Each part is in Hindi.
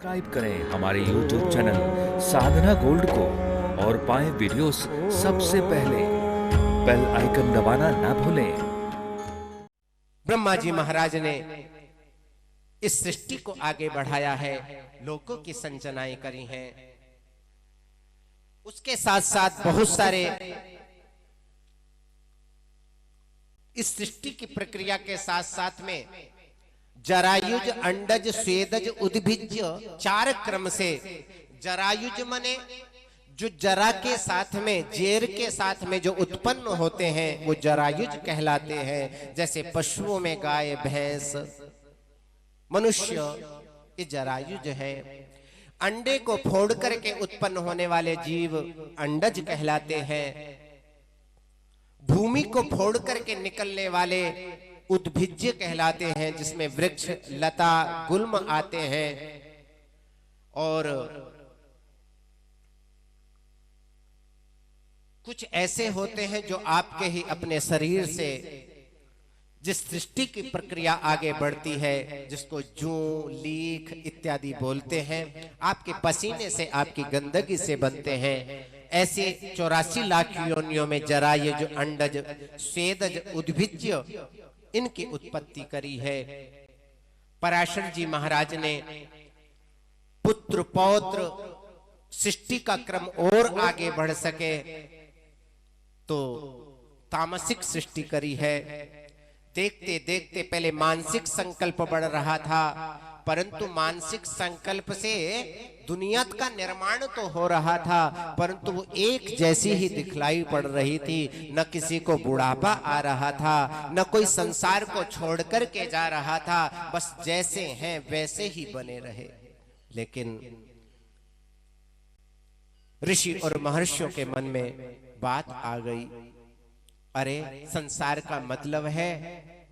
सब्सक्राइब करें हमारे YouTube चैनल साधना गोल्ड को और पाएं वीडियोस सबसे पहले। बेल आइकन दबाना ना भूलें। ब्रह्मा जी महाराज ने इस सृष्टि को आगे बढ़ाया है, लोगों की संरचनाएं करी हैं। उसके साथ साथ बहुत सारे इस सृष्टि की प्रक्रिया के साथ साथ में जरायुज, अंडज, स्वेदज, उद्भिज्य चार क्रम से। जरायुज मने जो जरा के साथ में, जेर के साथ में जो उत्पन्न होते हैं वो जरायुज कहलाते हैं। जैसे पशुओं में गाय, भैंस, मनुष्य, ये जरायुज है। अंडे को फोड़ करके उत्पन्न होने वाले जीव अंडज कहलाते हैं। भूमि को फोड़ करके निकलने वाले उद्भिज्य कहलाते हैं, जिसमें वृक्ष, लता, गुल्म आते हैं। और कुछ ऐसे होते हैं जो आपके ही अपने शरीर से जिस सृष्टि की प्रक्रिया आगे बढ़ती है, जिसको जूं, लीख इत्यादि बोलते हैं, आपके पसीने से, आपकी गंदगी से बनते हैं। ऐसे 84 लाख योनियों में जरायुज, अंडज, स्वेदज, उद्भिज्य इनकी उत्पत्ति करी है। पराशर जी महाराज ने पुत्र पौत्र सृष्टि का क्रम और आगे बढ़ सके तो तामसिक सृष्टि करी है। देखते देखते पहले मानसिक संकल्प बढ़ रहा था, परंतु मानसिक संकल्प से दुनिया का निर्माण तो हो रहा था, परंतु वो एक जैसी ही दिखलाई पड़ रही थी। न किसी को बुढ़ापा आ रहा था, न कोई संसार को छोड़ कर के जा रहा था, बस जैसे हैं वैसे ही बने रहे। लेकिन ऋषि और महर्षियों के मन में बात आ गई, अरे संसार का मतलब है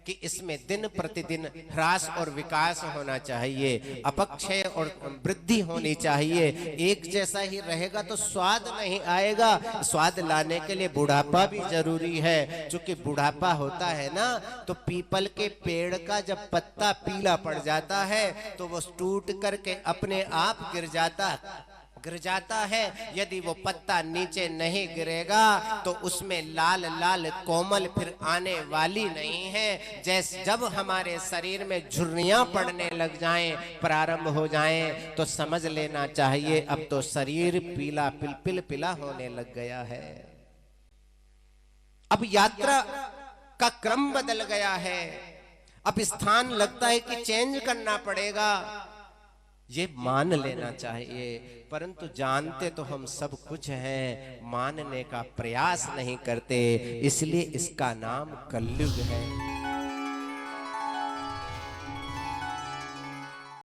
कि इसमें दिन प्रतिदिन ह्रास और विकास होना चाहिए, अपक्षय और वृद्धि होनी चाहिए। एक जैसा ही रहेगा तो स्वाद नहीं आएगा। स्वाद लाने के लिए बुढ़ापा भी जरूरी है। क्योंकि बुढ़ापा होता है ना, तो पीपल के पेड़ का जब पत्ता पीला पड़ जाता है तो वो टूट करके अपने आप गिर जाता है। यदि वो पत्ता नीचे नहीं गिरेगा तो उसमें लाल लाल कोमल फिर आने वाली नहीं है। जैसे जब हमारे शरीर में झुर्रियां पड़ने लग जाएं, प्रारंभ हो जाएं, तो समझ लेना चाहिए अब तो शरीर पीला पिला होने लग गया है। अब यात्रा का क्रम बदल गया है। अब स्थान लगता है कि चेंज करना पड़ेगा, ये मान लेना चाहिए। परंतु जानते तो हम सब कुछ हैं, मानने का प्रयास नहीं करते, इसलिए इसका नाम कलयुग है।